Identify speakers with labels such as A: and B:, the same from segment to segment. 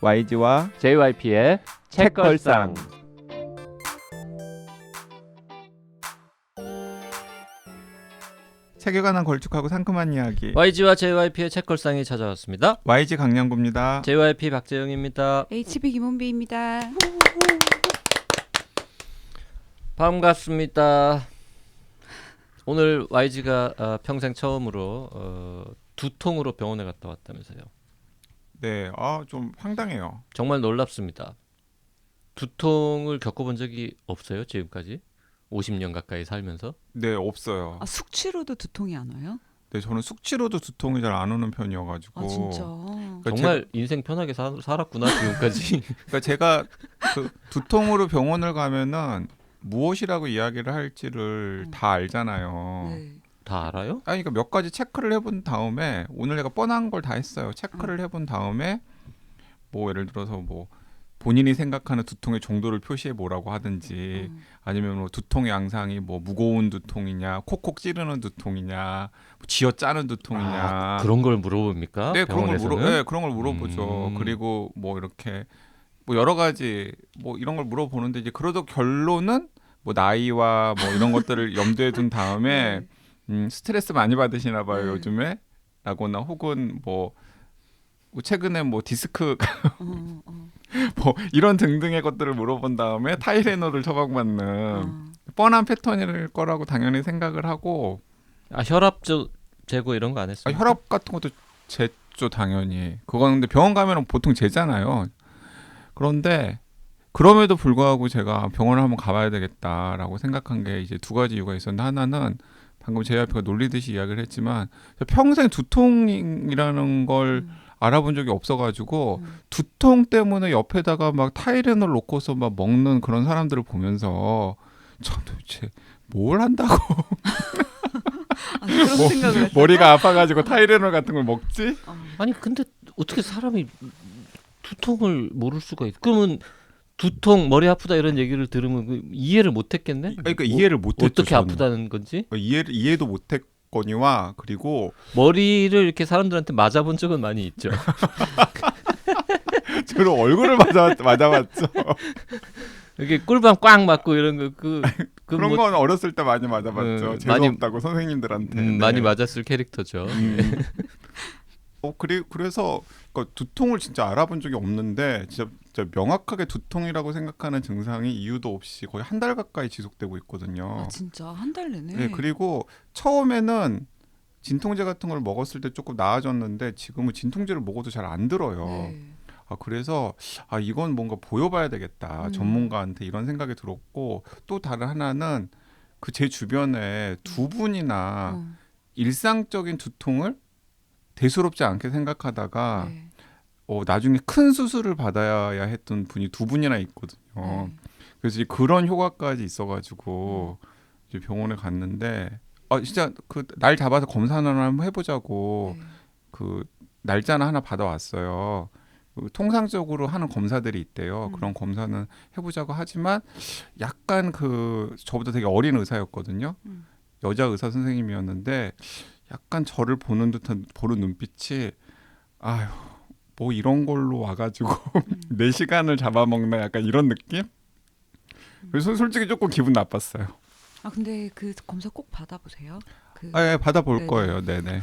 A: YG와
B: JYP의 책걸상.
A: 책에 관한 걸쭉하고 상큼한 이야기.
B: YG와 JYP의 책걸상이 찾아왔습니다.
A: YG 강량구입니다.
B: JYP 박재영입니다.
C: HB 김원비입니다.
B: 반갑습니다. 오늘 YG가 평생 처음으로 두통으로 병원에 갔다 왔다면서요.
A: 네, 좀 황당해요.
B: 정말 놀랍습니다. 두통을 겪어본 적이 없어요, 지금까지? 50년 가까이 살면서?
A: 네, 없어요.
C: 숙취로도 두통이 안 와요?
A: 네, 저는 숙취로도 두통이 잘 안 오는 편이어가지고.
C: 진짜.
A: 그러니까
B: 정말 인생 편하게 살았구나, 지금까지.
A: 그러니까 제가 그 두통으로 병원을 가면은 무엇이라고 이야기를 할지를 다 알잖아요.
C: 네.
B: 다 알아요?
A: 아니, 그러니까 몇 가지 체크를 해본 다음에 오늘 내가 뻔한 걸 다 했어요. 체크를 해본 다음에 뭐 예를 들어서 뭐 본인이 생각하는 두통의 정도를 표시해 보라고 하든지 아니면 뭐 두통의 양상이 뭐 무거운 두통이냐, 콕콕 찌르는 두통이냐, 뭐 쥐어짜는 두통이냐.
B: 그런 걸 물어봅니까?
A: 네,
B: 병원에서는?
A: 그런 걸 물어보죠. 그리고 뭐 이렇게 뭐 여러 가지 뭐 이런 걸 물어보는데 이제 그래도 결론은 뭐 나이와 뭐 이런 것들을 염두에 둔 다음에 스트레스 많이 받으시나 봐요, 요즘에. 라거나 혹은 뭐 최근에 뭐 디스크 뭐 이런 등등의 것들을 물어본 다음에 타이레놀을 처방받는 뻔한 패턴일 거라고 당연히 생각을 하고.
B: 혈압 재고 이런 거 안 했어요?
A: 혈압 같은 것도 재죠, 당연히. 그거는 근데 병원 가면 보통 재잖아요. 그런데 그럼에도 불구하고 제가 병원을 한번 가봐야 되겠다라고 생각한 게 이제 두 가지 이유가 있었는데, 하나는 방금 JYP가 놀리듯이 이야기를 했지만 평생 두통이라는 걸 알아본 적이 없어가지고 두통 때문에 옆에다가 막 타이레놀 놓고서 막 먹는 그런 사람들을 보면서 참 도대체 뭘 한다고
C: 그런 생각을 했어요?
A: 머리가 아파가지고 타이레놀 같은 걸 먹지?
B: 아니 근데 어떻게 사람이 두통을 모를 수가 있어? 그러면 두통, 머리 아프다 이런 얘기를 들으면 이해를 못했겠네?
A: 그러니까 이해를 못했죠.
B: 어떻게
A: 저는.
B: 아프다는 건지?
A: 이해도 못했거니와, 그리고
B: 머리를 이렇게 사람들한테 맞아본 적은 많이 있죠.
A: 저로 얼굴을 맞아봤죠.
B: 이렇게 꿀밤 꽉 맞고 이런 거
A: 그런 건 어렸을 때 많이 맞아봤죠. 재수없다고 선생님들한테.
B: 많이 맞았을 캐릭터죠.
A: 그래서 그러니까 두통을 진짜 알아본 적이 없는데 진짜 명확하게 두통이라고 생각하는 증상이 이유도 없이 거의 한 달 가까이 지속되고 있거든요.
C: 진짜 한 달 내내?
A: 네, 그리고 처음에는 진통제 같은 걸 먹었을 때 조금 나아졌는데 지금은 진통제를 먹어도 잘 안 들어요.
C: 네.
A: 그래서 이건 뭔가 보여봐야 되겠다, 전문가한테, 이런 생각이 들었고, 또 다른 하나는 그 제 주변에 두 분이나 일상적인 두통을 대수롭지 않게 생각하다가 나중에 큰 수술을 받아야 했던 분이 두 분이나 있거든요. 그래서 이제 그런 효과까지 있어가지고 이제 병원에 갔는데 진짜 그 날 잡아서 검사를 한번 해보자고 그 날짜는 하나 받아왔어요. 통상적으로 하는 검사들이 있대요. 그런 검사는 해보자고 하지만 약간 저보다 되게 어린 의사였거든요. 여자 의사 선생님이었는데 약간 저를 보는 눈빛이 뭐 이런 걸로 와가지고 내 시간을 잡아먹나, 약간 이런 느낌? 그래서 솔직히 조금 기분 나빴어요.
C: 근데 그 검사 꼭 받아보세요.
A: 예, 받아볼
C: 네네.
A: 거예요. 네네.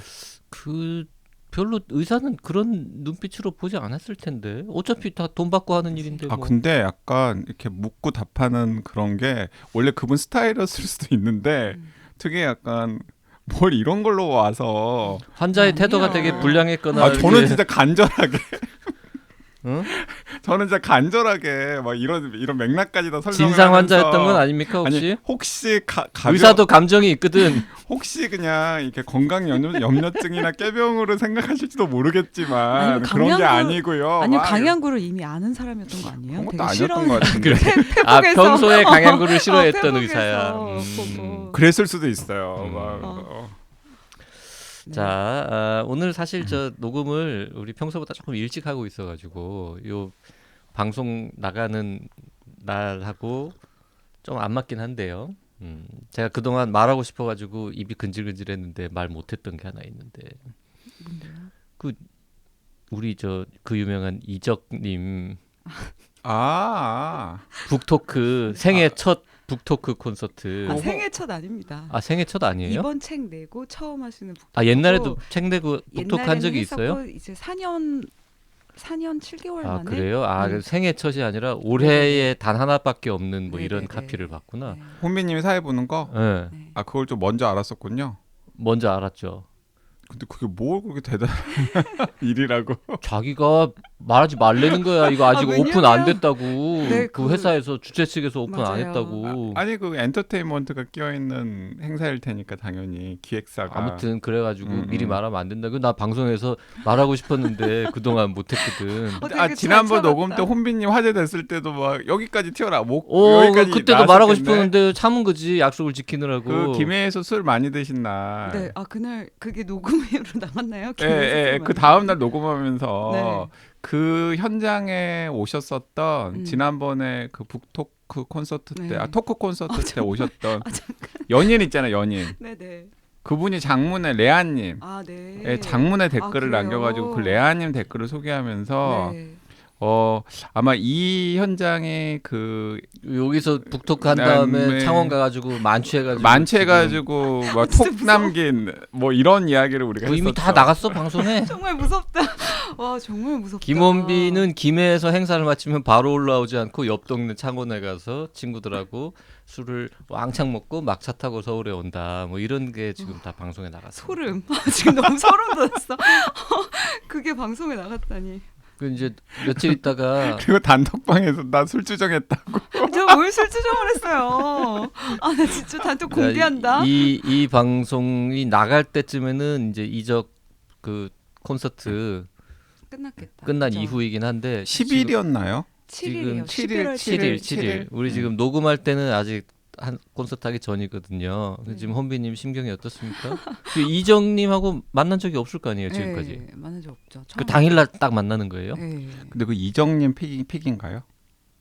B: 별로 의사는 그런 눈빛으로 보지 않았을 텐데 어차피 다 돈 받고 하는 일인데 뭐.
A: 근데 약간 이렇게 묻고 답하는 그런 게 원래 그분 스타일이었을 수도 있는데 되게 약간 뭘 이런 걸로 와서
B: 환자의 태도가 되게 불량했거나.
A: 저는 진짜 간절하게
B: 응?
A: 저는 진짜 간절하게 막 이런 맥락까지 다 설명을
B: 진상
A: 하면서,
B: 환자였던 건 아닙니까 혹시?
A: 아니, 혹시
B: 의사도 감정이 있거든.
A: 혹시 그냥 이렇게 건강 염려증이나 깨병으로 생각하실지도 모르겠지만 그런 게 아니고요.
C: 아니요, 강양구를 이미 아는 사람이었던 거 아니에요?
A: 그런 것도
C: 되게
A: 아니었던 것 같은데.
B: 평소에 강양구를 싫어했던
C: 페북에서
B: 의사야.
C: 보고.
A: 그랬을 수도 있어요.
B: 자, 오늘 사실 저 녹음을 우리 평소보다 조금 일찍 하고 있어가지고 요 방송 나가는 날하고 좀 안 맞긴 한데요. 제가 그동안 말하고 싶어가지고 입이 근질근질했는데 말 못했던 게 하나 있는데.
C: 뭔데요?
B: 우리 저 그 유명한 이적님
A: 아,
B: 북토크 생애 첫 북토크 콘서트.
C: 아, 생애 첫 아닙니다.
B: 아 생애 첫 아니에요?
C: 이번 책 내고 처음 하시는 북토크.
B: 아 옛날에도 책 내고 북토크 한 적이 있어요?
C: 이제 4년 7개월
B: 아
C: 만에.
B: 그래요? 아
C: 네.
B: 그 생애 첫이 아니라 올해에 단 하나밖에 없는 뭐 이런
C: 네네네.
B: 카피를 봤구나.
C: 네.
A: 혼비님이 사회 보는 거?
B: 네.
C: 네.
A: 아, 그걸 좀 먼저 알았었군요.
B: 먼저 알았죠.
A: 근데 그게 뭘 그렇게 대단한 일이라고?
B: 자기가 말하지 말라는 거야. 이거 아직
C: 아,
B: 오픈 안
C: 왜냐면-
B: 됐다고.
C: 네,
B: 그
C: 그-
B: 회사에서 주최 측에서 오픈 안
C: 맞아요.
B: 했다고.
A: 아니 그 엔터테인먼트가 끼어 있는 행사일 테니까 당연히 기획사가.
B: 아무튼 그래가지고 미리
A: 음.
B: 말하면 안 된다고. 나 방송에서 말하고 싶었는데 그동안 못했거든.
C: 어, 되게
A: 아
C: 잘
A: 지난번
C: 참았다.
A: 녹음 때 혼비님 화제 됐을 때도 막 여기까지 튀어라 목
B: 오,
A: 여기까지
B: 그때도 말하고
A: 나왔었겠네.
B: 싶었는데 참은 거지. 약속을 지키느라고.
A: 그 김해에서 술 많이 드신 날.
C: 네, 아 그날 그게 녹음으로 나갔나요?
A: 예, 예, 그 다음 날 녹음하면서
C: 네.
A: 그 현장에 오셨었던 지난번에 그 북토크 콘서트 때,
C: 네.
A: 토크 콘서트 때 오셨던
C: 아, 잠깐.
A: 연인 있잖아요, 연인.
C: 네네.
A: 그분이 장문의 레아님.
C: 아 네.
A: 예, 장문의 댓글을
C: 그래요?
A: 남겨가지고 그 레아님 댓글을 소개하면서
C: 네.
A: 아마 이 현장에 그
B: 여기서 북토크 한 다음에
A: 네.
B: 창원 가가지고 만취해가지고
A: 만취해가지고 막
C: 진짜
A: 톡 남긴 뭐 이런 이야기를 우리가
B: 지금 이미
A: 했었죠.
B: 다 나갔어 방송에.
C: 정말 무섭다. 와 정말 무섭다.
B: 김원빈은 김해에서 행사를 마치면 바로 올라오지 않고 옆 동네 창원에 가서 친구들하고 술을 왕창 먹고 막차 타고 서울에 온다. 뭐 이런 게 지금 다 방송에 나갔어.
C: 소름. 지금 너무 소름 돋았어. 그게 방송에 나갔다니.
B: 그 이제 며칠 있다가
A: 그리고 단톡방에서 나 술 주정했다고.
C: 저 뭘 술주정을 했어요. 아 나 진짜 단톡 공개한다.
B: 이 방송이 나갈 때쯤에는 이제 이적 그 콘서트
C: 끝났겠다.
B: 끝난
C: 그죠?
B: 이후이긴 한데
A: 10일이었나요?
C: 7일이요.
A: 지금
C: 11월 7일.
B: 7일. 우리 지금 녹음할 때는 아직 한 콘서트 하기 전이거든요. 그래서 지금 혼비님 심경이 어떻습니까? 그 이정님하고 만난 적이 없을 거 아니에요 지금까지.
C: 네, 만난 적 없죠.
B: 그
C: 처음
B: 당일날 딱 만나는 거예요?
C: 네.
A: 근데 그 이정님 픽인가요?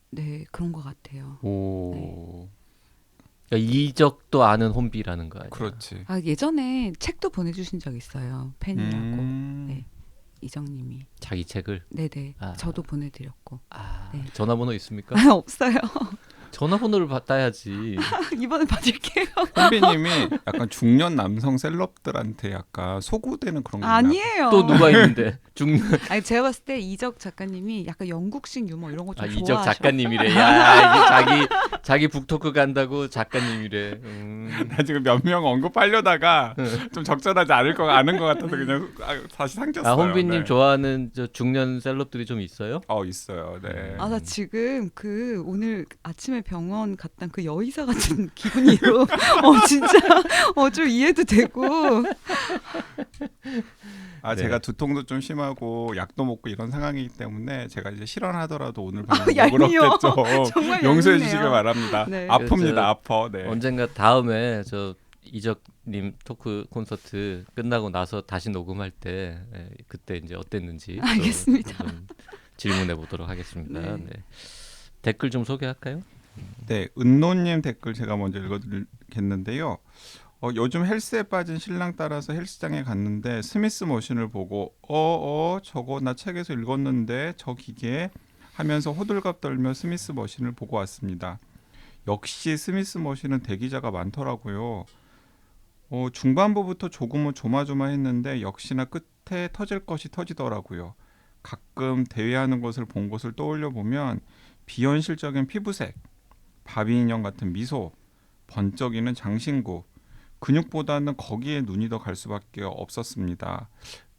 C: 네 그런 것 같아요.
A: 오,
B: 그러니까 이적도 아는 혼비라는 거 아니에요?
A: 그렇지.
C: 아 예전에 책도 보내주신 적 있어요. 팬이라고 네. 이정님이.
B: 자기 책을.
C: 네네.
B: 아.
C: 저도 보내드렸고.
B: 아,
C: 네.
B: 전화번호 있습니까?
C: 아, 없어요.
B: 전화번호를 받아야지.
C: 이번에 받을게요.
A: 선비님이 약간 중년 남성 셀럽들한테 약간 소구되는 그런 거
C: 아니에요.
B: 또 누가 있는데 죽는
C: 아니 제가 봤을 때 이적 작가님이 약간 영국식 유머 이런 거 좀
B: 아
C: 좋아하셔.
B: 이적 작가님이래. 야 이게 자기 북토크 간다고 작가님이래.
A: 나 지금 몇 명 언급하려다가 좀 적절하지 않을 거 아는 것 같아서 그냥 다시 상겼어요.
B: 아 혼비님
A: 네.
B: 좋아하는 저 중년 셀럽들이 좀 있어요?
A: 있어요. 네.
C: 아 나 지금 그 오늘 아침에 병원 갔던 그 여의사 같은 기분이로 진짜 좀 이해도 되고
A: 아
B: 네.
A: 제가 두통도 좀 심하고 약도 먹고 이런 상황이기 때문에 제가 이제 실언하더라도 오늘 방송
C: 얄미워.
A: 그렇겠죠.
C: 정말
A: 용서해
C: 얄밉네요.
A: 주시길 바랍니다.
C: 네.
A: 아픕니다.
B: 저-
A: 아파. 네.
B: 언젠가 다음에 저 이적님 토크 콘서트 끝나고 나서 다시 녹음할 때 그때 이제 어땠는지 또
C: 알겠습니다.
B: 좀 질문해 보도록 하겠습니다.
C: 네.
B: 네. 댓글 좀 소개할까요?
A: 네, 은노님 댓글 제가 먼저 읽어드리겠는데요. 요즘 헬스에 빠진 신랑 따라서 헬스장에 갔는데 스미스 머신을 보고 저거 나 책에서 읽었는데 저 기계 하면서 호들갑 떨며 스미스 머신을 보고 왔습니다. 역시 스미스 머신은 대기자가 많더라고요. 중반부부터 조금은 조마조마했는데 역시나 끝에 터질 것이 터지더라고요. 가끔 대회하는 것을 본 것을 떠올려 보면 비현실적인 피부색, 바비 인형 같은 미소, 번쩍이는 장신구, 근육보다는 거기에 눈이 더 갈 수밖에 없었습니다.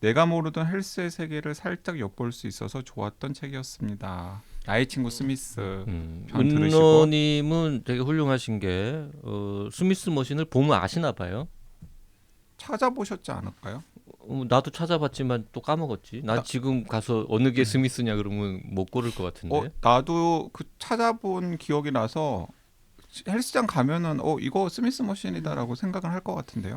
A: 내가 모르던 헬스의 세계를 살짝 엿볼 수 있어서 좋았던 책이었습니다. 나의 친구 스미스. 편 들으시고.
B: 은노님은 되게 훌륭하신 게 스미스 머신을 보면 아시나 봐요.
A: 찾아보셨지 않을까요?
B: 나도 찾아봤지만 또 까먹었지. 나 지금 가서 어느 게 스미스냐 그러면 못 고를 것 같은데.
A: 나도 그 찾아본 기억이 나서 헬스장 가면은 이거 스미스 머신이다라고 생각을 할 것 같은데요.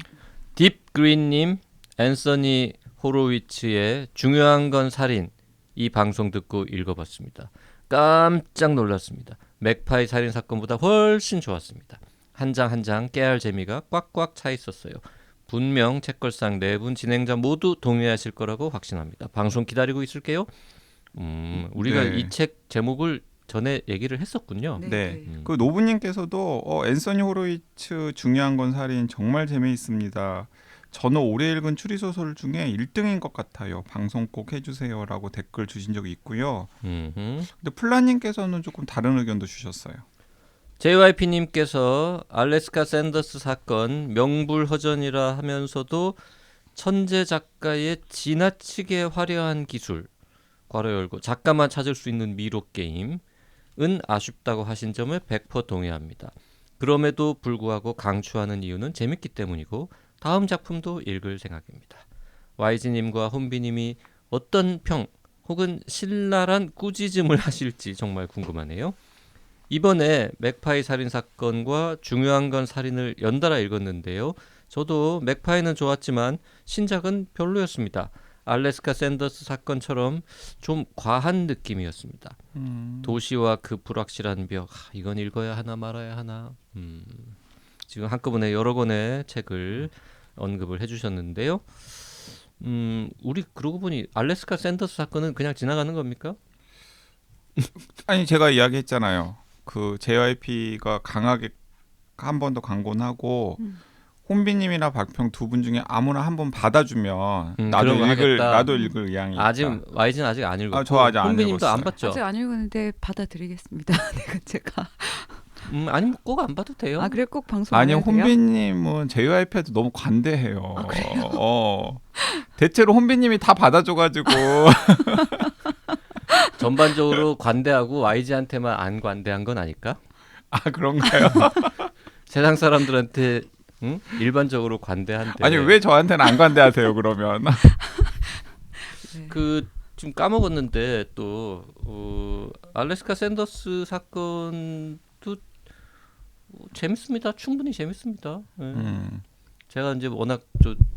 B: 딥그린님, 앤서니 호로위츠의 중요한 건 살인 이 방송 듣고 읽어봤습니다. 깜짝 놀랐습니다. 맥파이 살인 사건보다 훨씬 좋았습니다. 한 장 한 장 깨알 재미가 꽉꽉 차 있었어요. 분명 책걸상 네 분 진행자 모두 동의하실 거라고 확신합니다. 방송 기다리고 있을게요. 우리가
A: 네.
B: 이 책 제목을 전에 얘기를 했었군요.
C: 네.
A: 네. 그 노부님께서도 앤서니 호로위츠 중요한 건 살인 정말 재미있습니다. 저는 올해 읽은 추리소설 중에 1등인 것 같아요. 방송 꼭 해주세요라고 댓글 주신 적이 있고요. 근데 플라님께서는 조금 다른 의견도 주셨어요.
B: JYP님께서 알래스카 샌더스 사건 명불허전이라 하면서도 천재 작가의 지나치게 화려한 기술 괄호 열고 작가만 찾을 수 있는 미로 게임은 아쉽다고 하신 점을 100% 동의합니다. 그럼에도 불구하고 강추하는 이유는 재밌기 때문이고 다음 작품도 읽을 생각입니다. YG님과 혼비님이 어떤 평 혹은 신랄한 꾸짖음을 하실지 정말 궁금하네요. 이번에 맥파이 살인 사건과 중요한 건 살인을 연달아 읽었는데요. 저도 맥파이는 좋았지만 신작은 별로였습니다. 알래스카 샌더스 사건처럼 좀 과한 느낌이었습니다. 도시와 그 불확실한 벽, 이건 읽어야 하나 말아야 하나. 지금 한꺼번에 여러 권의 책을 언급을 해주셨는데요. 우리 그러고 보니 알래스카 샌더스 사건은 그냥 지나가는 겁니까?
A: 아니 제가 이야기했잖아요. 그 JYP가 강하게 한 번 더 강권하고 혼비님이나 박평 두 분 중에 아무나 한 번 받아주면
B: 그런 거 하겠다.
A: 나도 읽을 의향이 있다.
B: 아직 YG는 아직 안 읽었고
A: 저 아직 안
B: 혼비님도 안
A: 읽었어요.
B: 봤죠?
C: 아직 안 읽었는데 받아드리겠습니다. 네, 제가.
B: 아니면 꼭 안 봐도 돼요.
C: 아 그래 꼭 방송
A: 아니
C: 안 해도 돼요?
A: 혼비님은 JYP한테 너무 관대해요.
C: 아, 그래요?
A: 대체로 혼비님이 다 받아줘가지고
B: 전반적으로 관대하고 YG한테만 안 관대한 건 아닐까?
A: 아 그런가요?
B: 세상 사람들한테 일반적으로 관대한데
A: 아니 왜 저한테는 안 관대하세요 그러면?
C: 네.
B: 그 지금 까먹었는데 또 알래스카 샌더스 사건도 재밌습니다. 충분히 재밌습니다. 네. 제가 이제 워낙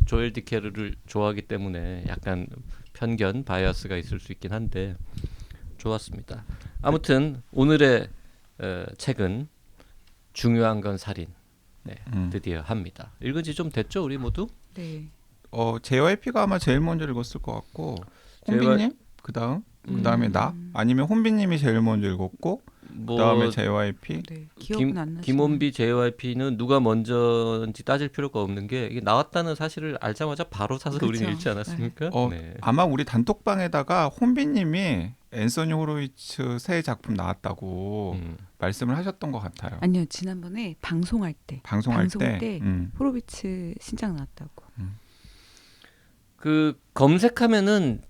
B: 조엘 디케르를 좋아하기 때문에 약간 편견, 바이어스가 있을 수 있긴 한데 좋았습니다. 아무튼 오늘의 책은 중요한 건 살인. 네, 드디어 합니다. 읽은 지 좀 됐죠, 우리 모두?
C: 네.
A: JYP가 아마 제일 먼저 읽었을 것 같고 혼비님 그다음에 나 아니면 혼비님이 제일 먼저 읽었고 그다음에 JYP.
C: 네. 기억은 안 나죠.
B: 김원비 JYP는 누가 먼저인지 따질 필요가 없는 게 이게 나왔다는 사실을 알자마자 바로 사서
C: 그쵸.
B: 우리는 읽지 않았습니까? 네.
A: 아마 우리 단톡방에다가 혼비님이 앤서니 호로위츠 새 작품 나왔다고 말씀을 하셨던 것 같아요.
C: 아니요 지난번에 방송할 때
A: 방송할 때
C: 호로비츠 신작 나왔다고.
B: 그 검색하면은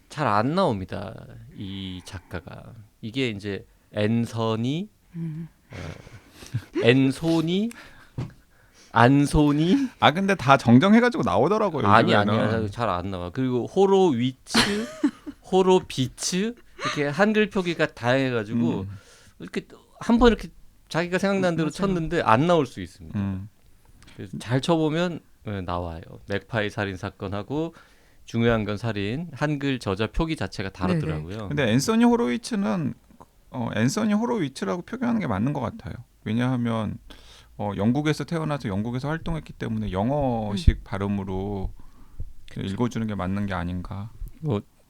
B: 잘 안 나옵니다. 이 작가가 이게 이제 앤서니, 앤소니, 안소니
A: 근데 다 정정해가지고 나오더라고요.
B: 아니야
A: 요즘에는.
B: 잘 안 나와. 그리고 호로위츠, 호로비츠 이렇게 한글 표기가 다양해가지고 이렇게 한번 이렇게 자기가 생각나는 대로
C: 맞아요.
B: 쳤는데 안 나올 수 있습니다. 그래서
A: 음.
B: 잘 쳐보면 나와요. 맥파이 살인 사건하고 중요한 건 살인 한글 저자 표기 자체가 다르더라고요.
A: 근데 앤서니 호로위츠는 앤서니 호로위츠라고 표기하는 게 맞는 것 같아요. 왜냐하면 영국에서 태어나서 영국에서 활동했기 때문에 영어식 발음으로 읽어주는 게 맞는 게 아닌가.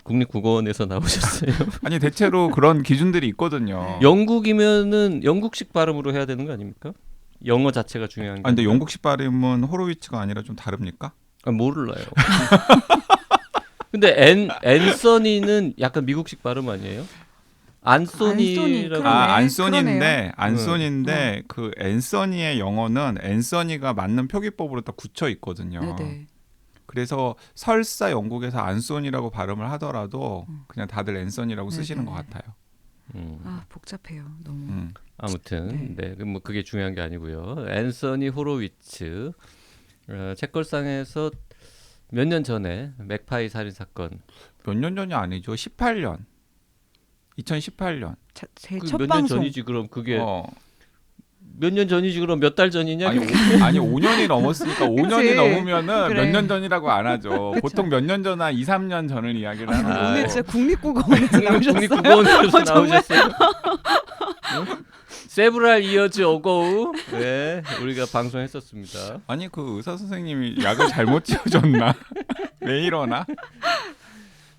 B: 국립국어원에서 나오셨어요.
A: 아니 대체로 그런 기준들이 있거든요.
B: 영국이면은 영국식 발음으로 해야 되는 거 아닙니까? 영어 자체가 중요한 게.
A: 근데 영국식 발음은 호로위츠가 아니라 좀 다릅니까?
B: 몰라요. 근데 앤서니는 약간 미국식 발음 아니에요? 안소니라고.
C: 그러네.
A: 안소니인데 그 앤서니의 영어는 앤서니가 맞는 표기법으로 딱 굳혀 있거든요.
C: 네네.
A: 그래서 설사 영국에서 안소니라고 발음을 하더라도 그냥 다들 앤서니라고 쓰시는 것 같아요.
C: 아 복잡해요 너무.
B: 아무튼 뭐 그게 중요한 게 아니고요. 앤서니 호로위츠 책걸상에서 몇 년 전에 맥파이 살인 사건
A: 몇 년 전이 아니죠. 2018년.
C: 제
B: 그
C: 첫
B: 몇 년
C: 방송.
B: 전이지 그럼 그게 몇 년 전이지 그럼 몇 달 전이냐?
A: 아니 5년이 넘었으니까 5년이 넘으면은
C: 그래.
A: 몇 년 전이라고 안 하죠. 보통 몇 년 전이나 2, 3년 전을 이야기를 하는
C: 오늘
A: 거고.
C: 진짜 국립국어원에서 나오셨어요.
B: 국립국어원에서 나오셨어요. 세브랄 이어즈 어고우 네, 우리가 방송했었습니다.
A: 아니 그 의사 선생님이 약을 잘못 지어줬나? 왜 이러나?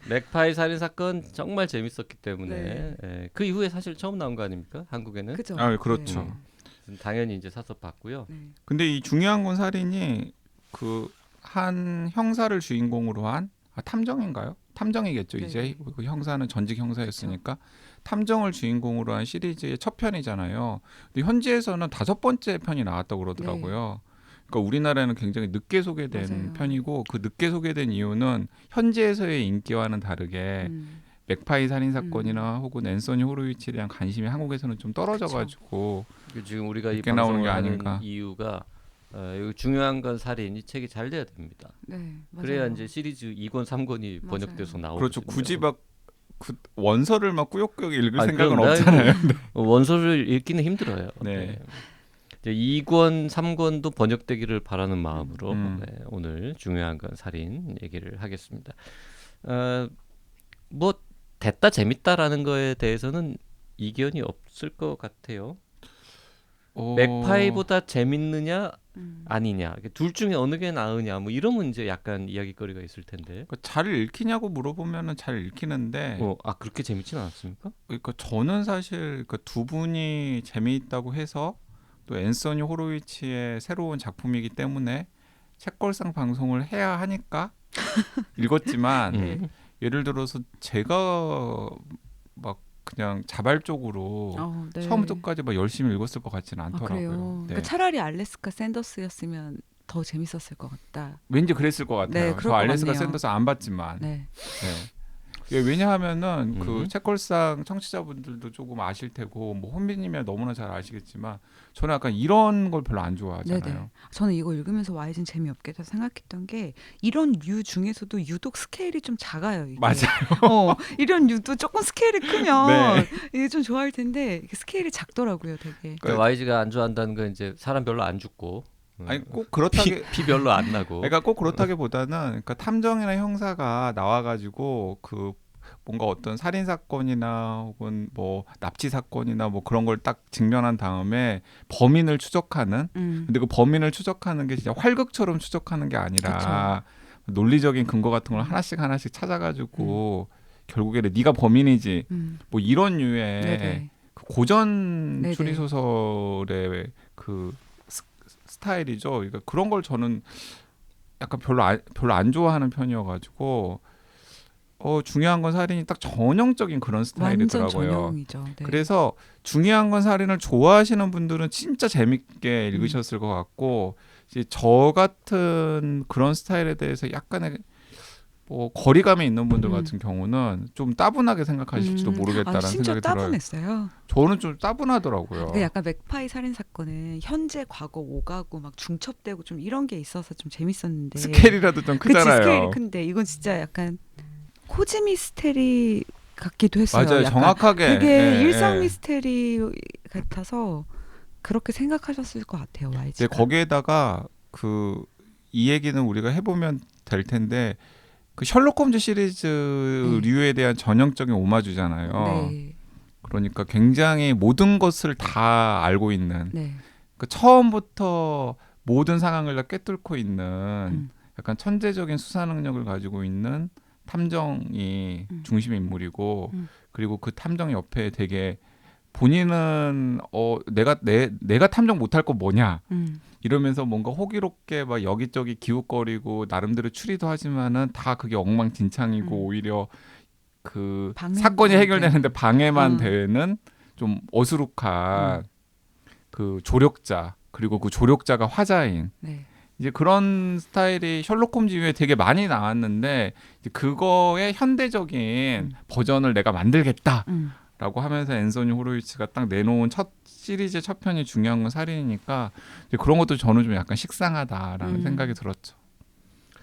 B: 맥파이 살인 사건 정말 재밌었기 때문에
C: 네.
B: 예, 그 이후에 사실 처음 나온 거 아닙니까? 한국에는
C: 그죠?
A: 아, 그렇죠.
B: 당연히 이제 사서 봤고요.
C: 네.
A: 근데 이 중요한 건 살인이 그 한 형사를 주인공으로 한 탐정인가요? 탐정이겠죠.
C: 네.
A: 이제 그 형사는 전직 형사였으니까 탐정을 주인공으로 한 시리즈의 첫 편이잖아요. 근데 현지에서는 5번째 편이 나왔다고 그러더라고요. 그러니까 우리나라에는 굉장히 늦게 소개된
C: 맞아요.
A: 편이고 그 늦게 소개된 이유는 현지에서의 인기와는 다르게 맥파이 살인 사건이나 혹은 앤서니 호로위치에 대한 관심이 한국에서는 좀 떨어져가지고
B: 지금 우리가 이
A: 늦게 나오는
B: 방송을
A: 게
B: 하는
A: 아닌가.
B: 이유가 여기 중요한 건 살인 이 책이 잘 돼야 됩니다.
C: 네, 맞아요.
B: 그래야 이제 시리즈 2권 3권이
C: 맞아요.
B: 번역돼서 나오고
A: 그렇죠. 굳이 막 그 원서를 막 꾸역꾸역 읽을
B: 아니,
A: 생각은
B: 그럼
A: 없잖아요.
B: 원서를 읽기는 힘들어요.
A: 네.
B: 이제 2권, 3권도 번역되기를 바라는 마음으로
A: 음.
B: 네, 오늘 중요한 건 살인 얘기를 하겠습니다. 뭐 됐다 재밌다라는 거에 대해서는 이견이 없을 것 같아요. 맥파이보다 재밌느냐 아니냐, 둘 중에 어느 게 나으냐, 뭐 이런 문제 약간 이야기거리가 있을 텐데.
A: 그러니까 잘 읽히냐고 물어보면은 잘 읽히는데
B: 그렇게 재밌진 않았습니까?
A: 그러니까 저는 사실 그 두 분이 재미있다고 해서 또 앤서니 호로위치의 새로운 작품이기 때문에 책걸상 방송을 해야 하니까 읽었지만 예를 들어서 제가 막 그냥 자발적으로
C: 네.
A: 처음부터 끝까지 막 열심히 읽었을 것 같지는
C: 아,
A: 않더라고요.
C: 그래요.
A: 네.
C: 그러니까 차라리 알래스카 샌더스였으면 더 재밌었을 것 같다.
A: 왠지 그랬을 것 같아요.
C: 네,
A: 저
C: 그럴 것
A: 알래스카
C: 같네요.
A: 샌더스 안 봤지만.
C: 네.
A: 네. 예, 왜냐하면은 그
B: 음.
A: 책걸상 청취자분들도 조금 아실 테고 뭐 혼비님이야 너무나 잘 아시겠지만 저는 약간 이런 걸 별로 안 좋아하잖아요.
C: 네네. 저는 이거 읽으면서 YG는 재미없겠다 생각했던 게 이런 류 중에서도 유독 스케일이 좀 작아요. 이게.
A: 맞아요.
C: 이런 유도 조금 스케일이 크면
A: 네.
C: 이게 좀 좋아할 텐데 이게 스케일이 작더라고요, 되게.
B: 그러니까 YG가 안 좋아한다는 건 이제 사람 별로 안 죽고
A: 아니 꼭 그렇다기
B: 피 별로 안 나고.
A: 그러니까 꼭 그렇다기보다는 그러니까 탐정이나 형사가 나와가지고 그 뭔가 어떤 살인 사건이나 혹은 뭐 납치 사건이나 뭐 그런 걸 딱 직면한 다음에 범인을 추적하는. 근데 그 범인을 추적하는 게 진짜 활극처럼 추적하는 게 아니라 논리적인 근거 같은 걸 하나씩 찾아가지고 결국에는 네가 범인이지 뭐 이런 류의
C: 네네.
A: 그 고전
C: 네네.
A: 추리 소설의 그 스타일이죠. 그러니까 그런 걸 저는 약간 별로 안 좋아하는 편이어가지고 중요한 건 살인이 딱 전형적인 그런
C: 완전
A: 스타일이더라고요.
C: 전형이죠. 네.
A: 그래서 중요한 건 살인을 좋아하시는 분들은 진짜 재밌게 읽으셨을 것 같고 이제 저 같은 그런 스타일에 대해서 약간의 뭐 거리감이 있는 분들 같은 경우는 좀 따분하게 생각하실지도 모르겠다라는
C: 진짜
A: 생각이 들어요.
C: 따분했어요.
A: 저는 좀 따분하더라고요.
C: 그 약간 맥파이 살인 사건은 현재, 과거 오가고 막 중첩되고 좀 이런 게 있어서 좀 재밌었는데
A: 스케일이라도 좀
C: 그치,
A: 크잖아요.
C: 스케일이 큰데 이건 진짜 약간 코즈 미스테리 같기도 했어요.
A: 맞아요,
C: 약간
A: 정확하게.
C: 되게 일상 미스테리 같아서 그렇게 생각하셨을 것 같아요,
A: 네,
C: YG가.
A: 거기에다가 그 이 얘기는 우리가 해보면 될 텐데 그 셜록 홈즈 시리즈류에 대한 전형적인 오마주잖아요.
C: 네,
A: 그러니까 굉장히 모든 것을 다 알고 있는
C: 네,
A: 그 처음부터 모든 상황을 다 꿰뚫고 있는 약간 천재적인 수사 능력을 가지고 있는 탐정이 중심 인물이고 그리고 그 탐정 옆에 되게 본인은 내가 탐정 못할 거 뭐냐 이러면서 뭔가 호기롭게 막 여기저기 기웃거리고 나름대로 추리도 하지만은 다 그게 엉망진창이고 오히려 그 사건이 해결되는데 방해만 되는 좀 어수룩한 그 조력자 그리고 그 조력자가 화자인
C: 네.
A: 이제 그런 스타일이 셜록 홈즈 이후에 되게 많이 나왔는데 이제 그거의 현대적인 버전을 내가 만들겠다라고 하면서 앤서니 호로위치가 딱 내놓은 첫 시리즈 첫 편이 중요한 건 살인이니까 이제 그런 것도 저는 좀 약간 식상하다라는 생각이 들었죠.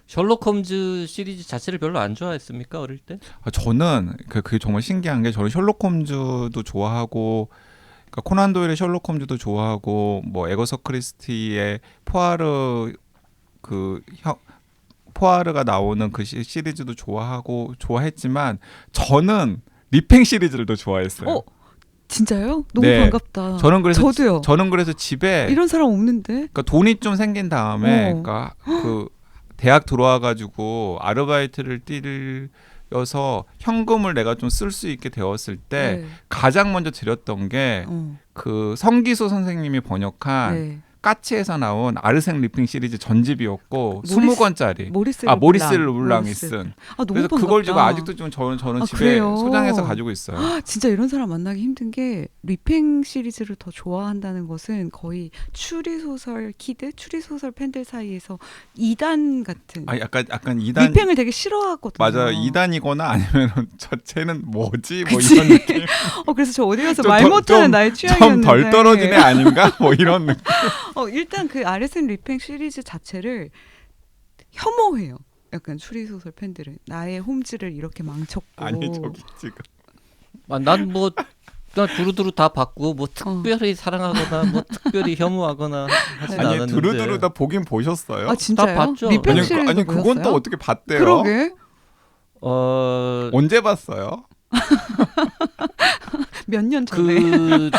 B: 셜록 홈즈 시리즈 자체를 별로 안 좋아했습니까, 어릴 때?
A: 저는 그게 정말 신기한 게 저는 셜록 홈즈도 좋아하고 그러니까 코난 도일의 셜록 홈즈도 좋아하고 뭐 에거서 크리스티의 포아르가 나오는 그 시리즈도 좋아했지만 저는 리팽 시리즈를 더 좋아했어요.
C: 진짜요? 너무
A: 네.
C: 반갑다.
A: 저는 그래서
C: 저도요.
A: 저는 그래서 집에
C: 이런 사람 없는데.
A: 그러니까 돈이 좀 생긴 다음에 그러니까 그 대학 들어와 가지고 아르바이트를 뛰어서 현금을 내가 좀 쓸 수 있게 되었을 때
C: 네.
A: 가장 먼저 드렸던 게 그 성기소 선생님이 번역한
C: 네.
A: 까치에서 나온 아르생 리핑 시리즈 전집이었고
C: 모리스-
A: 20권짜리
C: 모리스
A: 르블랑이 쓴
C: 아, 너무
A: 그래서
C: 반갑다.
A: 그걸 지금 아직도 좀 저는
C: 아,
A: 집에
C: 그래요?
A: 소장해서 가지고 있어요.
C: 진짜 이런 사람 만나기 힘든 게 리팽 시리즈를 더 좋아한다는 것은 거의 추리소설 키드, 추리소설 팬들 사이에서 2단 같은
A: 아 약간 2단
C: 리팽을 되게 싫어하거든요.
A: 맞아요. 2단이거나 아니면 쟤는 뭐지? 뭐
C: 그치?
A: 이런 느낌.
C: 그래서 저 어디 가서
A: 좀
C: 말
A: 더-
C: 못하는
A: 좀-
C: 나의
A: 좀
C: 취향이었는데
A: 덜 떨어진 애 아닌가? 뭐 이런 느낌.
C: 일단 그 아레센 리팽 시리즈 자체를 혐오해요. 약간 추리소설 팬들은 나의 홈즈를 이렇게 망쳤고
A: 아니 저기 지금
B: 난뭐 그냥 두루두루 다 봤고 뭐 특별히 사랑하거나 뭐 특별히 혐오하거나 하진
A: 아니
B: 않았는데.
A: 두루두루 다 보긴 보셨어요?
C: 아 진짜요?
B: 다 봤죠.
C: 리팽
A: 아니,
C: 시리즈
A: 아니 그건
C: 보셨어요?
A: 또 어떻게 봤대요?
C: 그러게
A: 언제 봤어요?
C: 몇 년 전에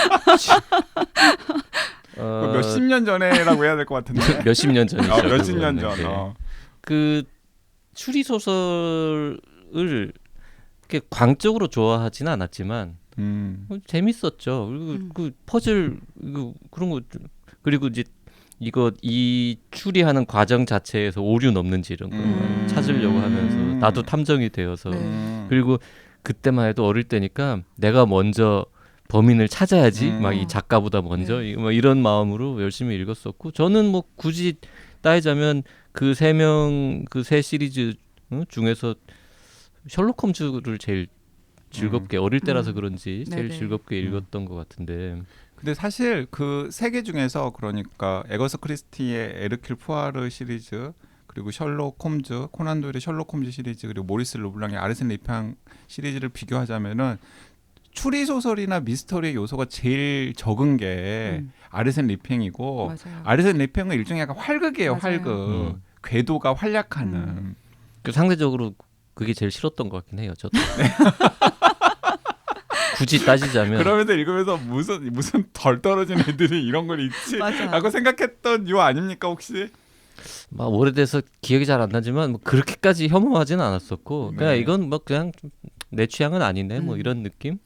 B: 그
A: 몇십 년 전에라고 해야 될 것 같은데.
B: 몇십 년 전이죠.
A: 몇십 년
B: 그거는.
A: 전.
B: 네. 그 추리 소설을 이렇게 광적으로 좋아하지는 않았지만 재밌었죠. 그리고 그 퍼즐 그런 거 그리고 이제 이 추리하는 과정 자체에서 오류는 없는지 이런 거 찾으려고 하면서 나도 탐정이 되어서 그리고 그때만 해도 어릴 때니까 내가 먼저 범인을 찾아야지 막 이 작가보다 먼저 뭐 이런 마음으로 열심히 읽었었고 저는 뭐 굳이 따지자면 그 세 시리즈 중에서 셜록 홈즈를 제일 즐겁게 어릴 때라서 그런지 제일
C: 네네.
B: 즐겁게 읽었던 것 같은데
A: 근데 사실 그 세 개 중에서 그러니까 에거서 크리스티의 에르큘 푸아르 시리즈 그리고 셜록 홈즈, 코난 도일의 셜록 홈즈 시리즈 그리고 모리스 르블랑의 아르센 리팡 시리즈를 비교하자면은 추리 소설이나 미스터리의 요소가 제일 적은 게 아르센 리팽이고
C: 맞아요.
A: 아르센 리팽은 일종의 약간 활극이에요.
C: 맞아요.
A: 활극. 궤도가 활약하는.
B: 그 상대적으로 그게 제일 싫었던 것 같긴 해요. 저도. 굳이 따지자면
A: 그러면서 읽으면서 무슨 덜 떨어진 애들이 이런 걸 읽지?
C: 맞아.
A: 라고 생각했던 요 아닙니까 혹시?
B: 막 오래돼서 기억이 잘 안 나지만 뭐 그렇게까지 혐오하지는 않았었고 그냥
A: 네.
B: 이건 뭐 그냥 내 취향은 아니네 뭐 이런 느낌.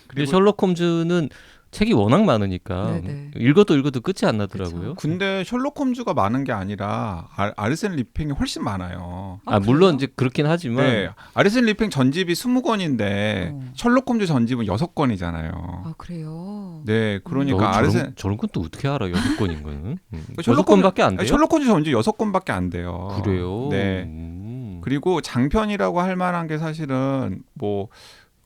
B: 근데
A: 그리고
B: 셜록 홈즈는 책이 워낙 많으니까
C: 네네.
B: 읽어도 끝이 안 나더라고요.
A: 근데 셜록 홈즈가 많은 게 아니라 아르센 리팽이 훨씬 많아요.
C: 아,
B: 물론
C: 그래요?
B: 이제 그렇긴 하지만
A: 네, 아르센 리팽 전집이 20권인데 셜록 홈즈 전집은 6권이잖아요.
C: 아 그래요.
A: 네, 그러니까 아르센
B: 저런 건 또 어떻게 알아? 6권인 거는?
A: 셜록
B: 6권밖에 안 돼요?
A: 셜록 홈즈 전집 6권밖에 안 돼요.
B: 그래요?
A: 네. 그리고 장편이라고 할 만한 게 사실은 뭐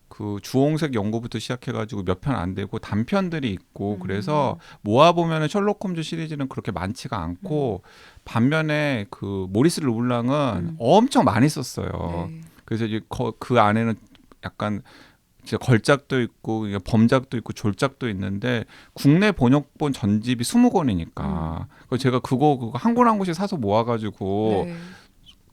A: 그 주홍색 연고부터 시작해가지고 몇 편 안 되고 단편들이 있고 그래서 모아 보면은 셜록 홈즈 시리즈는 그렇게 많지가 않고 반면에 그 모리스 르블랑은 엄청 많이 썼어요.
C: 네.
A: 그래서 이제 그 안에는 약간 진짜 걸작도 있고 범작도 있고 졸작도 있는데 국내 번역본 전집이 20권이니까 제가 그거 한 권 한 권씩 사서 모아가지고
C: 네.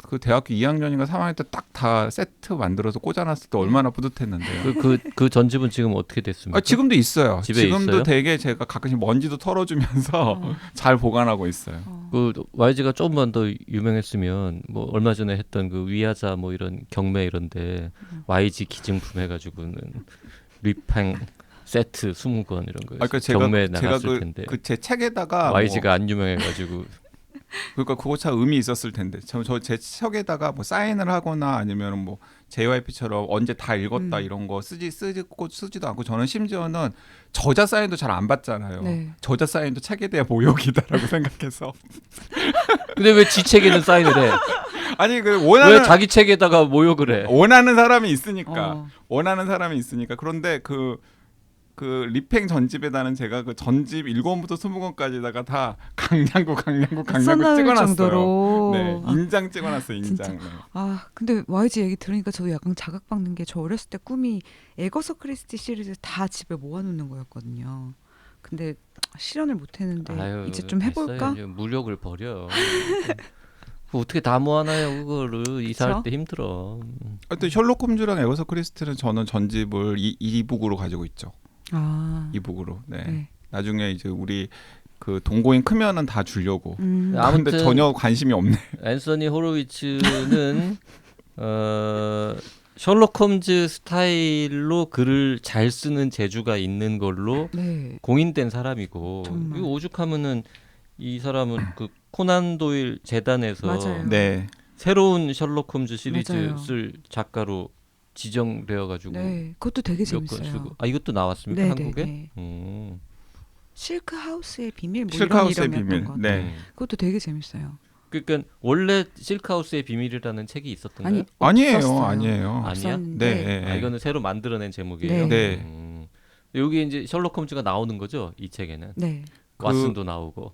A: 그 대학교 2학년인가 3학년 때 딱 다 세트 만들어서 꽂아놨을 때 얼마나 뿌듯했는데요.
B: 그 전집은 지금 어떻게 됐습니까?
A: 지금도 있어요.
B: 집에
A: 지금도
B: 있어요?
A: 되게 제가 가끔씩 먼지도 털어주면서 잘 보관하고 있어요.
B: 그 YG가 조금만 더 유명했으면 뭐 얼마 전에 했던 그 위하자 뭐 이런 경매 이런데 YG 기증품 해가지고는 리팽 세트 20권 이런 거
A: 그러니까
B: 경매에
A: 제가
B: 나갔을 텐데
A: 그 제 책에다가
B: YG가 안 유명해가지고
A: 그러니까 그거 참 의미 있었을 텐데 저 제 책에다가 뭐 사인을 하거나 아니면 뭐 JYP처럼 언제 다 읽었다 이런 거 쓰지도 않고 저는 심지어는 저자 사인도 잘 안 받잖아요.
C: 네.
A: 저자 사인도 책에 대한 모욕이다라고 생각해서
B: 근데 왜 지 책에는 사인을 해?
A: 아니 그
B: 왜 자기 책에다가 모욕을 해?
A: 원하는 사람이 있으니까 원하는 사람이 있으니까 그런데 그 리팽 전집에다는 제가 그 전집 1권부터 20권까지다가 다 강량구
C: 써나올
A: 찍어놨어요.
C: 정도로.
A: 네, 인장 찍어놨어요. 인장.
C: 진짜.
A: 네.
C: 아 근데 YG 얘기 들으니까 저도 약간 자각받는 게 저 어렸을 때 꿈이 에거서 크리스티 시리즈 다 집에 모아놓는 거였거든요. 근데 실현을 못했는데
B: 아유,
C: 이제 좀 해볼까?
B: 됐어요. 무력을 버려. 어떻게 다 모아놔요 그거를 이사할 때 힘들어.
A: 하여튼 셜록 홈즈랑 에거서 크리스티는 저는 전집을 이북으로 가지고 있죠. 이북으로. 네.
C: 네.
A: 나중에 이제 우리 그 동거인 크면은 다 주려고. 근데
B: 아무튼
A: 전혀 관심이 없네.
B: 앤서니 호로위츠는 셜록 홈즈 스타일로 글을 잘 쓰는 재주가 있는 걸로
C: 네.
B: 공인된 사람이고
C: 정말.
B: 이거 오죽하면은 이 사람은 그 코난 도일 재단에서
C: 맞아요.
A: 네.
B: 새로운 셜록 홈즈 시리즈
C: 맞아요.
B: 쓸 작가로 지정되어 가지고
C: 네. 그것도 되게
B: 몇 권
C: 재밌어요.
B: 쓰고 이것도 나왔습니까
C: 네,
B: 한국에?
C: 네, 네.
B: 음.
C: 실크 하우스의 비밀 뭐
A: 실크하우스의
C: 이런
A: 비밀.
C: 이름이었던 것
A: 네.
C: 같아요. 그것도 되게 재밌어요.
B: 그러니까 원래 실크하우스의 비밀이라는 책이 있었던가요?
C: 아니
A: 아니에요.
C: 없었어요.
A: 아니에요.
B: 아니야?
C: 없었는데
A: 네.
B: 이거는 새로 만들어낸 제목이에요.
A: 네.
B: 여기 이제 셜록 홈즈가 나오는 거죠, 이 책에는.
C: 네.
B: 왓슨도 나오고.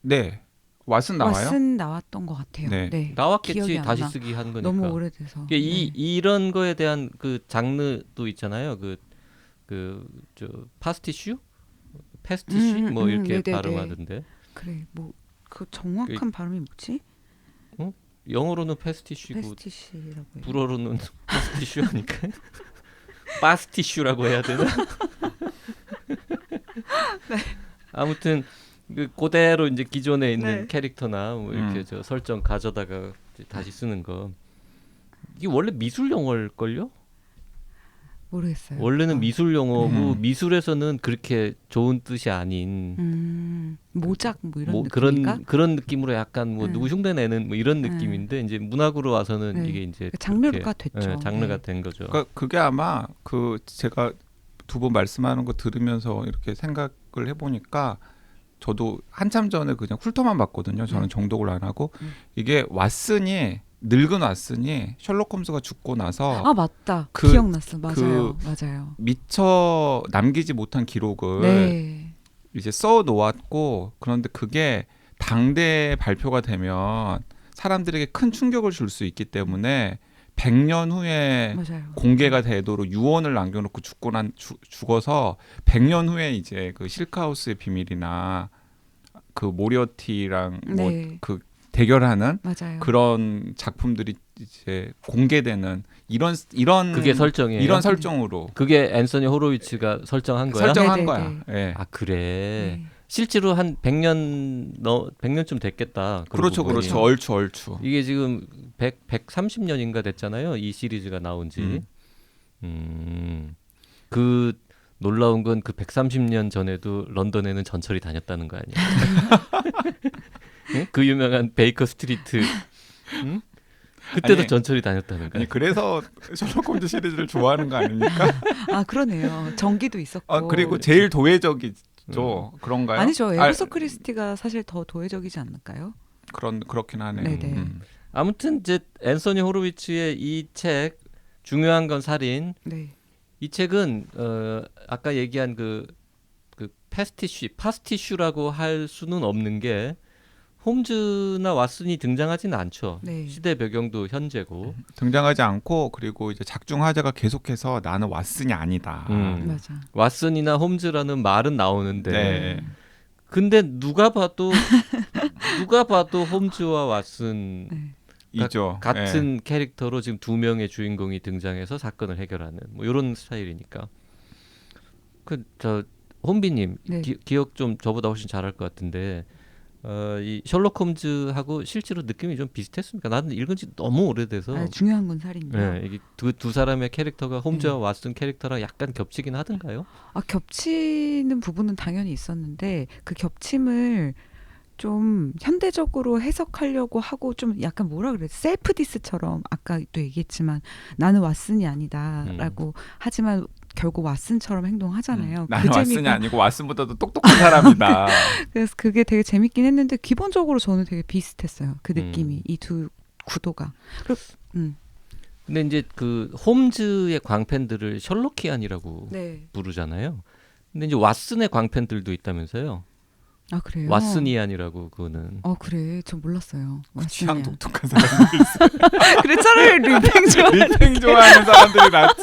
A: 네. 왓슨 나와요?
C: 왓슨 나왔던 것 같아요.
A: 네.
C: 네.
B: 나왔겠지.
C: 기억이 안
B: 다시
C: 나.
B: 쓰기 한 거니까.
C: 너무 오래돼서.
B: 그러니까
C: 네.
B: 이런 거에 대한 그 장르도 있잖아요. 저 파스티슈? 패스티슈? 뭐 이렇게
C: 네네네.
B: 발음하던데.
C: 그래 뭐 그 정확한 발음이 뭐지?
B: 영어로는 패스티슈고
C: 페스티시라고 해요.
B: 불어로는 파스티슈 하니까. 파스티슈라고 해야 되나? 아무튼 그대로 이제 기존에 있는
C: 네.
B: 캐릭터나 뭐 이렇게 저 설정 가져다가 이제 다시 쓰는 거. 이게 원래 미술 영어일 걸요?
C: 모르겠어요.
B: 원래는 미술 영어고
A: 음.
B: 미술에서는 그렇게 좋은 뜻이 아닌
C: 모작 뭐 이런
B: 뭐
C: 느낌인가?
B: 그런 느낌으로 약간 뭐
C: 네.
B: 누구 흉내 내는 뭐 이런
C: 네.
B: 느낌인데 이제 문학으로 와서는
C: 네.
B: 이게 이제
C: 장르가
B: 그렇게,
C: 됐죠.
B: 장르가
C: 네.
B: 된 거죠.
A: 그러니까 그게 아마 그 제가 두 분 말씀하는 거 들으면서 이렇게 생각을 해보니까 저도 한참 전에 그냥 훑어만 봤거든요. 저는 정독을 안 하고 이게 왓슨이 늙은 왓슨이 셜록 홈즈가 죽고 나서
C: 아 맞다.
A: 그-
C: 기억났어. 맞아요. 맞아요.
A: 미처 남기지 못한 기록을
C: 네.
A: 이제 써 놓았고 그런데 그게 당대에 발표가 되면 사람들에게 큰 충격을 줄 수 있기 때문에 100년 후에
C: 맞아요.
A: 공개가 되도록 유언을 남겨놓고 죽어서 100년 후에 이제 그 실크하우스의 비밀이나 그 모리어티랑
C: 네.
A: 뭐 그 대결하는
C: 맞아요.
A: 그런 작품들이 이제 공개되는 이런
B: 그게 설정이에요.
A: 이런 설정으로
B: 그게 앤서니 호로위츠가 설정한 거야?
A: 설정한
C: 네네네.
A: 거야. 예.
B: 아 그래.
C: 네.
B: 실제로 한 100년쯤 됐겠다. 그러고
A: 그렇죠,
B: 보니.
A: 그렇죠. 얼추.
B: 이게 지금 130년인가 됐잖아요. 이 시리즈가 나온지. 그 놀라운 건 그 130년 전에도 런던에는 전철이 다녔다는 거 아니야? 응? 그 유명한 베이커 스트리트. 응? 그때도
A: 아니,
B: 전철이 다녔다는 거야.
A: 아니 그래서 셜록 홈즈 시리즈를 좋아하는 거 아닙니까?
C: 아 그러네요. 전기도 있었고.
A: 아 그리고 제일 도회적이죠. 그런가요?
C: 아니죠.
A: 아,
C: 에거서 크리스티가 사실 더 도회적이지 않을까요?
A: 그렇긴 하네요.
C: 네네.
B: 아무튼 이제 앤서니 호로위츠의 이 책 중요한 건 살인.
C: 네.
B: 이 책은 아까 얘기한 그 파스티슈라고 할 수는 없는 게 홈즈나 왓슨이 등장하지는 않죠.
C: 네.
B: 시대 배경도 현재고.
A: 등장하지 않고 그리고 이제 작중 화제가 계속해서 나는 왓슨이 아니다.
C: 맞아.
B: 왓슨이나 홈즈라는 말은 나오는데
A: 네.
B: 근데 누가 봐도 홈즈와 왓슨
C: 네.
A: 이죠.
B: 같은 캐릭터로 지금 두 명의 주인공이 등장해서 사건을 해결하는 뭐 이런 스타일이니까. 저 혼비님
C: 네.
B: 기억 좀 저보다 훨씬 잘할 것 같은데 이 셜록 홈즈하고 실제로 느낌이 좀 비슷했습니까? 나는 읽은 지 너무 오래돼서.
C: 아, 중요한 건 살인이요.
B: 네, 이게 두 사람의 캐릭터가 홈즈와 왓슨 캐릭터랑 약간 겹치긴 하던가요?
C: 아 겹치는 부분은 당연히 있었는데 그 겹침을 좀 현대적으로 해석하려고 하고 좀 약간 뭐라 그래 셀프 디스처럼 아까도 얘기했지만 나는 왓슨이 아니다라고 하지만 결국 왓슨처럼 행동하잖아요.
A: 나는
C: 그
A: 왓슨이
C: 재미가
A: 아니고 왓슨보다도 똑똑한 사람이다.
C: 그래서 그게 되게 재밌긴 했는데 기본적으로 저는 되게 비슷했어요. 그 느낌이 이 두 구도가.
B: 근데 이제 그 홈즈의 광팬들을 셜로키안이라고
C: 네.
B: 부르잖아요. 근데 이제 왓슨의 광팬들도 있다면서요.
C: 아 그래요?
B: 왓슨이안이라고 그거는.
C: 그래. 저 몰랐어요.
A: 취향
C: 왓슨이야.
A: 독특한 사람들.
C: 그래 차라리 리팽 좋아.
A: 리팽 좋아하는 사람들이 낫지.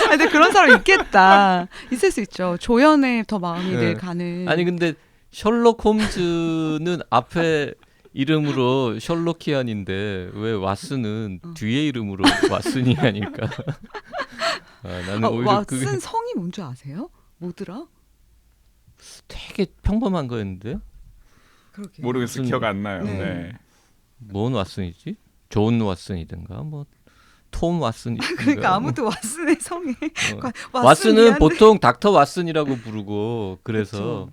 C: 근데 그런 사람 있겠다. 있을 수 있죠. 조연에 더 마음이
B: 네.
C: 늘 가는.
B: 아니 근데 셜록 홈즈는 앞에 이름으로 셜로키안인데 왜 왓슨은 뒤에 이름으로 왓슨이 아닐까? 나는 오히려
C: 왓슨 성이 뭔지 아세요? 뭐더라?
B: 되게 평범한 거였는데요.
C: 그러게.
A: 모르겠어요.
B: 무슨-
A: 기억 안 나요.
C: 네.
A: 네.
B: 뭔 왓슨이지? 존 왓슨이든가 뭐 톰 왓슨이든가.
C: 그러니까 아무도 왓슨의 성에
B: 왓슨은 보통 닥터 왓슨이라고 부르고 그래서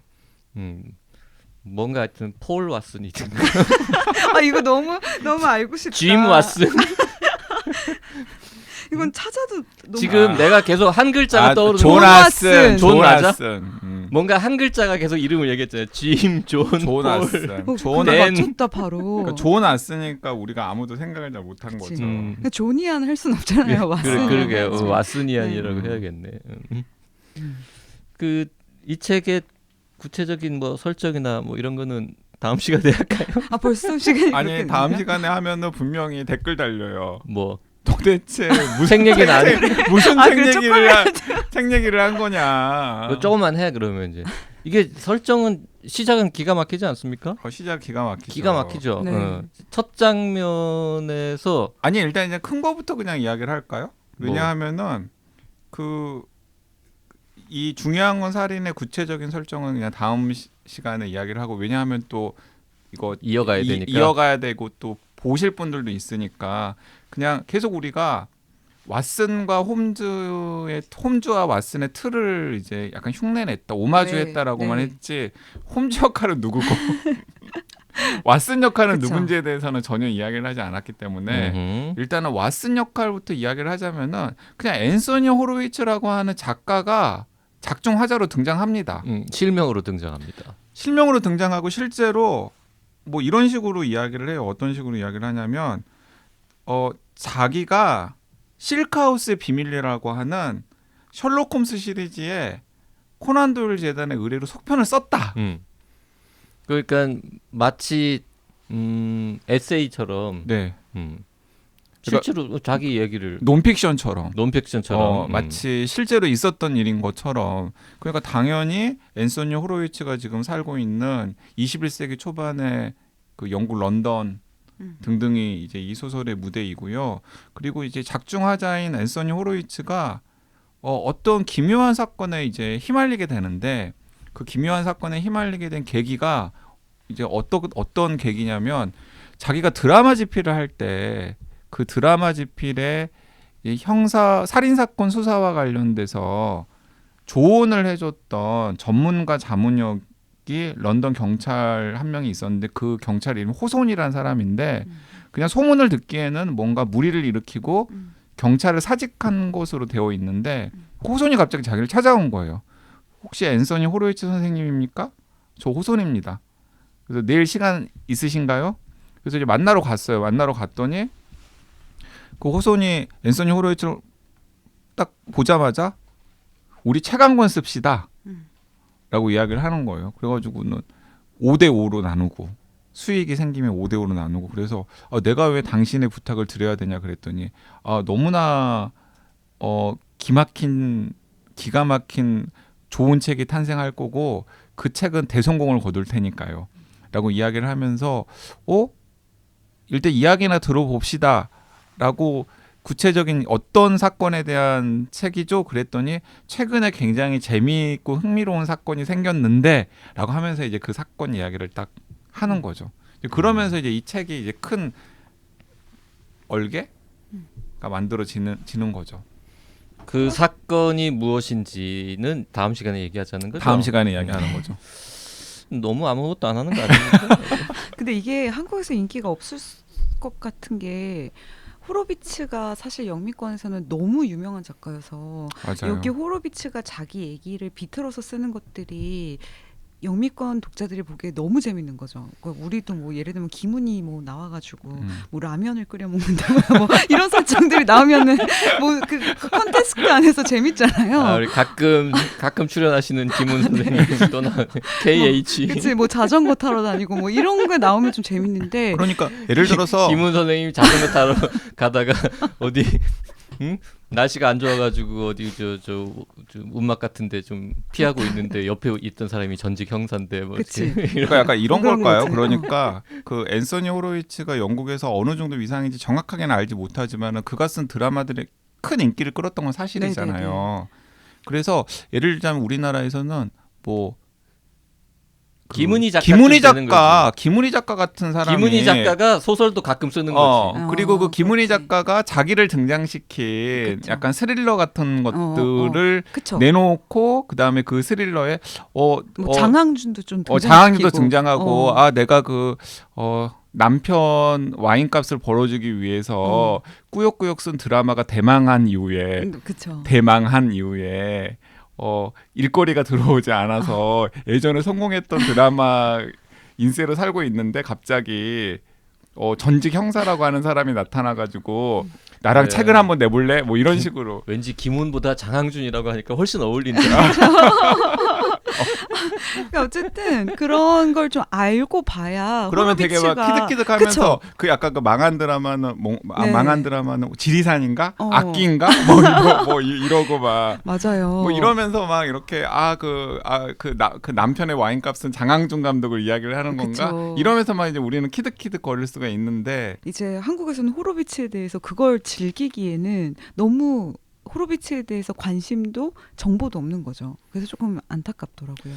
B: 뭔가 하여튼 폴 왓슨이든가
C: 아 이거 너무 알고 싶다.
B: 짐 왓슨.
C: 이건 찾아도 너무
B: 지금 내가 계속 한 글자가 떠오르는
A: 존
C: 존
A: 왓슨.
C: 왓슨.
B: 존 맞아?
A: 왓슨.
B: 뭔가 한 글자가 계속 이름을 얘기했잖아요. 짐, 존,
A: 존
B: 폴.
A: 왓슨. 존
C: 근데
B: 댄.
C: 맞췄다 바로.
A: 그러니까 존 왓슨이니까 우리가 아무도 생각을 잘 못한
C: 그치.
A: 거죠.
C: 근데 조니안 할 순 없잖아요. 왓슨.
B: 그러게요. 왓슨이안이라고
A: 네.
B: 해야겠네. 그 이 책의 구체적인 뭐 설정이나 뭐 이런 거는 다음 시간에 할까요?
C: 아 벌써 시간이
A: 아니
C: 그렇게
A: 다음
C: 됐나요?
A: 시간에 하면은 분명히 댓글 달려요.
B: 뭐
A: 도대체 무슨
B: 책 얘기는 안 해.
A: 무슨
C: 아,
A: 책
C: 그
A: 책 얘기를 한 거냐.
B: 뭐 조금만 해 그러면 이제 이게 설정은 시작은 기가 막히지 않습니까?
A: 시작 기가 막히죠.
B: 기가 막히죠.
C: 네.
B: 첫 장면에서
A: 아니 일단 이제 큰 거부터 그냥 이야기를 할까요?
B: 뭐.
A: 왜냐하면은 이 중요한 건 살인의 구체적인 설정은 그냥 다음 시간에 이야기를 하고 왜냐하면 또 이거
B: 이어가야 되니까.
A: 이어가야 되고 또 보실 분들도 있으니까 그냥 계속 우리가 왓슨과 홈즈와 왓슨의 틀을 이제 약간 흉내냈다 오마주했다라고만
C: 네.
A: 했지 홈즈 역할은 누구고 왓슨 역할은
C: 그쵸.
A: 누군지에 대해서는 전혀 이야기를 하지 않았기 때문에
B: 음흠.
A: 일단은 왓슨 역할부터 이야기를 하자면은 그냥 앤서니 호로위츠라고 하는 작가가 작중 화자로 등장합니다.
B: 실명으로 등장합니다.
A: 실명으로 등장하고 실제로 뭐 이런 식으로 이야기를 해요. 어떤 식으로 이야기를 하냐면 자기가 실크하우스의 비밀이라고 하는 셜록 홈스 시리즈의 코난 도일 재단의 의뢰로 속편을 썼다.
B: 그러니까 마치 에세이처럼
A: 네.
B: 실제로 자기 얘기를
A: 논픽션처럼
B: 논픽션처럼
A: 마치 실제로 있었던 일인 것처럼 그러니까 당연히 앤소니 호로위츠가 지금 살고 있는 21세기 초반의 그 영국 런던 등등이 이제 이 소설의 무대이고요. 그리고 이제 작중화자인 앤소니 호로위츠가 어떤 기묘한 사건에 이제 휘말리게 되는데 그 기묘한 사건에 휘말리게 된 계기가 이제 어떤 계기냐면 자기가 드라마 집필을 할 때 그 드라마 집필에 이 형사 살인 사건 수사와 관련돼서 조언을 해줬던 전문가 자문역이 런던 경찰 한 명이 있었는데 그 경찰 이름 호손이라는 사람인데 그냥 소문을 듣기에는 뭔가 무리를 일으키고 경찰을 사직한 것으로 되어 있는데 호손이 갑자기 자기를 찾아온 거예요. 혹시 앤서니 호로위츠 선생님입니까? 저 호손입니다. 그래서 내일 시간 있으신가요? 그래서 이제 만나러 갔어요. 만나러 갔더니 그 호손이 앤서니 호로위츠를 딱 보자마자 우리 책 한 권 씁시다 라고 이야기를 하는 거예요. 그래가지고는 5대5로 나누고 수익이 생기면 5대5로 나누고 그래서 내가 왜 당신의 부탁을 드려야 되냐 그랬더니 너무나 기가 막힌 좋은 책이 탄생할 거고 그 책은 대성공을 거둘 테니까요 라고 이야기를 하면서 일단 이야기나 들어봅시다 라고 구체적인 어떤 사건에 대한 책이죠? 그랬더니 최근에 굉장히 재미있고 흥미로운 사건이 생겼는데 라고 하면서 이제 그 사건 이야기를 딱 하는 거죠. 그러면서 이제 이 책이 이제 큰 얼개가 만들어지는 거죠.
B: 그 사건이 무엇인지는 다음 시간에 얘기하자는 거죠.
A: 다음 시간에 이야기하는 거죠.
B: 너무 아무것도 안 하는 거 아닙니까?
C: 근데 이게 한국에서 인기가 없을 것 같은 게 호로비츠가 사실 영미권에서는 너무 유명한 작가여서
A: 맞아요.
C: 여기 호로비츠가 자기 얘기를 비틀어서 쓰는 것들이 영미권 독자들이 보기에 너무 재밌는 거죠. 그러니까 우리도 뭐 예를 들면 김훈이 뭐 나와가지고 뭐 라면을 끓여 먹는다 뭐 이런 설정들이 나오면은 뭐 그 컨테스트 안에서 재밌잖아요.
B: 우리 가끔 출연하시는 김훈 선생님 또 나 KH.
C: 그치 뭐 자전거 타러 다니고 뭐 이런 거 나오면 좀 재밌는데
A: 그러니까 예를 들어서
B: 김훈 선생님이 자전거 타러 가다가 어디 날씨가 안 좋아가지고 어디 저 운막 같은데 좀 피하고 있는데 옆에 있던 사람이 전직 형사인데 뭐
C: 그치.
B: 이렇게
A: 그러니까 약간 이런
C: 그런
A: 걸까요?
C: 거지.
A: 그러니까 그 앤서니 호로위츠가 영국에서 어느 정도 위상인지 정확하게는 알지 못하지만은 그가 쓴 드라마들이 큰 인기를 끌었던 건 사실이잖아요. 그래서 예를 들자면 우리나라에서는 뭐
B: 김은희 작가
A: 김은희 작가 같은 사람이
B: 김은희 작가가 소설도 가끔 쓰는 거지.
A: 그리고 그 김은희
C: 그렇지.
A: 작가가 자기를 등장시킨
C: 그쵸.
A: 약간 스릴러 같은 것들을
C: 그쵸.
A: 내놓고 그다음에 그 스릴러에
C: 뭐 장항준도 좀
A: 장항준도 등장하고
C: 어.
A: 내가 남편 와인값을 벌어주기 위해서 꾸역꾸역 쓴 드라마가 대망한 이후에
C: 그쵸.
A: 일거리가 들어오지 않아서 예전에 성공했던 드라마 인세로 살고 있는데 갑자기 전직 형사라고 하는 사람이 나타나가지고 나랑
B: 네.
A: 책을 한번 내볼래? 뭐 이런 식으로.
B: 왠지 김훈보다 장항준이라고 하니까 훨씬 어울린다.
C: 그러니까 어쨌든 그런 걸 좀 알고 봐야
A: 그러면 되게 막
C: 호로비츠가-
A: 키득키득하면서
C: 그쵸?
A: 그 약간 그 망한 드라마는
C: 네.
A: 망한 드라마는 지리산인가?
C: 어.
A: 악기인가? 뭐 이러고 막.
C: 맞아요.
A: 뭐 이러면서 막 이렇게 그 남편의 와인값은 장항준 감독을 이야기를 하는 건가?
C: 그쵸.
A: 이러면서 막 이제 우리는 키득키득 거릴 수가 있는데
C: 이제 한국에서는 호로비츠에 대해서 그걸 즐기기에는 너무 호로비츠에 대해서 관심도 정보도 없는 거죠. 그래서 조금 안타깝더라고요.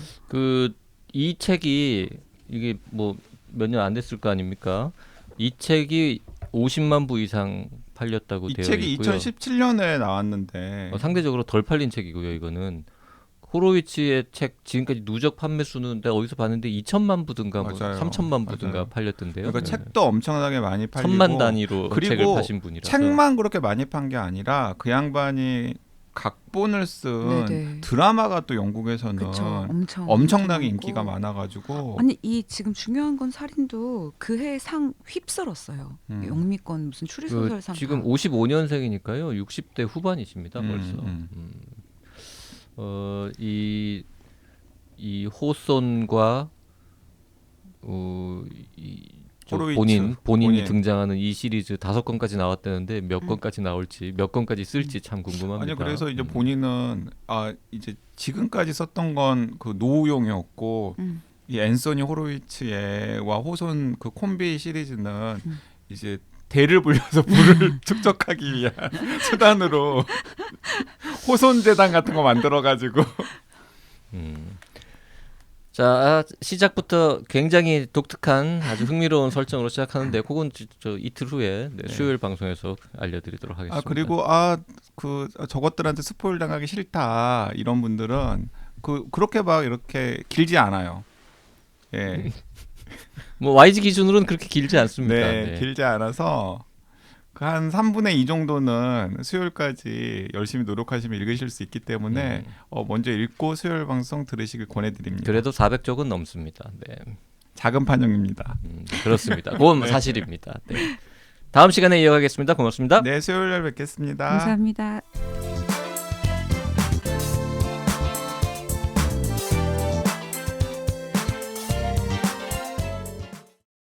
B: 이 책이 이게 뭐 몇 년 안 됐을 거 아닙니까? 이 책이 50만 부 이상 팔렸다고
A: 이
B: 되어
A: 책이
B: 있고요.
A: 2017년에 나왔는데
B: 상대적으로 덜 팔린 책이고요. 이거는 호로위츠의 책 지금까지 누적 판매 수는 내가 어디서 봤는데 2천만 부든가 뭐
A: 맞아요.
B: 3천만 부든가
A: 맞아요.
B: 팔렸던데요.
A: 그러니까
B: 네.
A: 책도 엄청나게 많이 팔리고
B: 천만 단위로
A: 그리고
B: 책을 파신 분이라서
A: 책만 그렇게 많이 판 게 아니라 그 양반이 각본을 쓴
C: 네네.
A: 드라마가 또 영국에서는
C: 그쵸.
A: 엄청나게
C: 많고.
A: 인기가 많아가지고
C: 아니 이 지금 중요한 건 살인도 그해 상 휩쓸었어요. 영미권 무슨 추리소설상.
B: 지금 55년생이니까요. 60대 후반이십니다. 벌써. 이 호손과
A: 호로위츠,
B: 본인이 등장하는 이 시리즈 5권까지 나왔다는데 몇 권까지 나올지 몇 권까지 쓸지 참 궁금합니다.
A: 아니 그래서 이제 본인은 이제 지금까지 썼던 건 그 노우용이었고 이 앤서니 호로위츠와 호손 그 콤비 시리즈는 이제 대를 불려서 부를 축적하기 위한 수단으로 호손 재단 같은 거 만들어 가지고
B: 자, 시작부터 굉장히 독특한 아주 흥미로운 설정으로 시작하는데 그건 저 이틀 후에 수요일 방송에서 알려드리도록 하겠습니다.
A: 그리고 저것들한테 스포일 당하기 싫다 이런 분들은 그렇게 막 이렇게 길지 않아요. 예.
B: 뭐 YG 기준으로는 그렇게 길지 않습니다.
A: 네, 길지 않아서 그 한 3분의 2 정도는 수요일까지 열심히 노력하시면 읽으실 수 있기 때문에 먼저 읽고 수요일 방송 들으시길 권해드립니다.
B: 그래도 400쪽은 넘습니다. 네.
A: 작은 판형입니다.
B: 그렇습니다. 그건 사실입니다. 네. 다음 시간에 이어가겠습니다. 고맙습니다.
A: 네, 수요일 날 뵙겠습니다.
C: 감사합니다.